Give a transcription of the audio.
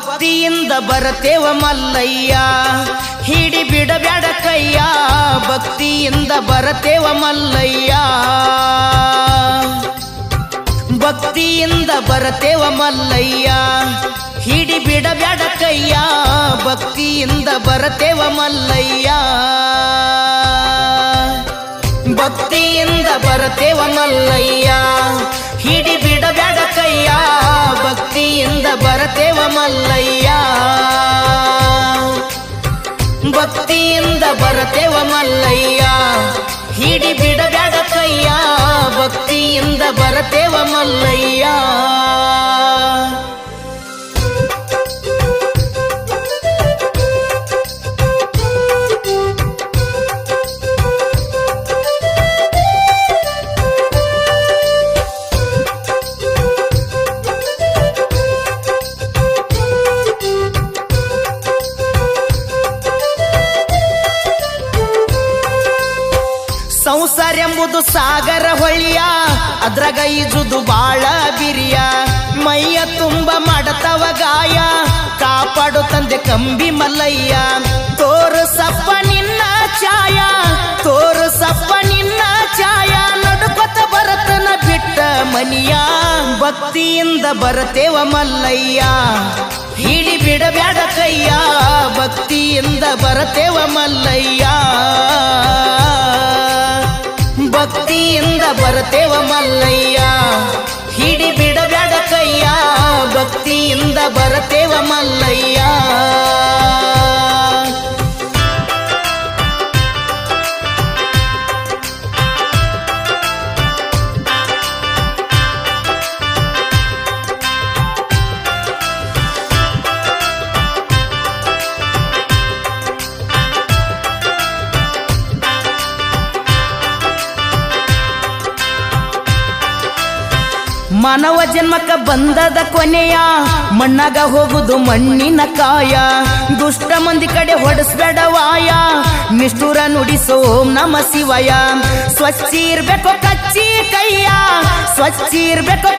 ಭಕ್ತಿಯಿಂದ ಬರತೇವ ಮಲ್ಲಯ್ಯ ಹಿಡಿ ಬಿಡಬ್ಯಾಡ ಕೈಯ ಭಕ್ತಿಯಿಂದ ಬರತೇವ ಮಲ್ಲಯ್ಯ ಭಕ್ತಿಯಿಂದ ಬರತೇವ ಮಲ್ಲಯ್ಯ ಹಿಡಿ ಬಿಡಬ್ಯಾಡ ಕೈಯ ಭಕ್ತಿಯಿಂದ ಬರತೇವ ಮಲ್ಲಯ್ಯ ಭಕ್ತಿಯಿಂದ ಬರತೇವ ಮಲ್ಲಯ್ಯ ಹಿಡಿ ಬಿಡಬ್ಯಾಡ ಕೈಯ ಭಕ್ತಿಯಿಂದ ಬರತೇವ ಮಲ್ಲಯ್ಯ ಭಕ್ತಿಯಿಂದ ಬರತೇವ ಮಲ್ಲಯ್ಯ ಹಿಡಿ ಬಿಡಬ್ಯಾಡ ಕೈಯ ಭಕ್ತಿಯಿಂದ ಬರತೇವ ಮಲ್ಲಯ್ಯ ಸಂಸಾರ ಎಂಬುದು ಸಾಗರ ಹೊಳಿಯ ಅದ್ರಾಗ ಈಜುದು ಬಾಳ ಬಿರಿಯ ಮೈಯ ತುಂಬ ಮಾಡತವ ಗಾಯ ಕಾಪಾಡು ತಂದೆ ಕಂಬಿ ಮಲ್ಲಯ್ಯ ತೋರಸಪ್ಪ ನಿನ್ನ ಛಾಯ ತೋರಸಪ್ಪ ನಿನ್ನ ಛಾಯ ನಡುಕೊತ ಬರತನ ಬಿಟ್ಟ ಮನಿಯ ಭಕ್ತಿಯಿಂದ ಬರತೇವ ಮಲ್ಲಯ್ಯ ಹಿಡಿ ಬಿಡಬ್ಯಾಡ ಕೈಯ ಭಕ್ತಿಯಿಂದ ಬರತೇವ ಮಲ್ಲಯ್ಯ ಭಕ್ತಿಯಿಂದ ಬರತೇವ ಮಲ್ಲಯ್ಯ ಹಿಡಿ ಬಿಡಬ್ಯಾಡ ಕೈಯ ಭಕ್ತಿಯಿಂದ ಬರತೇವ ಮಲ್ಲಯ್ಯ ಮಾನವ ಜನ್ಮಕ್ಕ ಬಂದದ ಕೊನೆಯ ಮಣ್ಣಾಗ ಹೋಗುದು ಮಣ್ಣಿನ ಕಾಯ ದುಷ್ಟ ಮಂದಿ ಕಡೆ ಹೊಡಸ್ಬೇಡವಾಯ ನಿಷ್ಠುರ ನುಡಿಸೋ ಓಂ ನಮ ಶಿವಯ ಸ್ವಚ್ಛ ಇರ್ಬೇಕು ಕಚ್ಚಿ ಕೈಯ ಸ್ವಚ್ಛ ಇರ್ಬೇಕು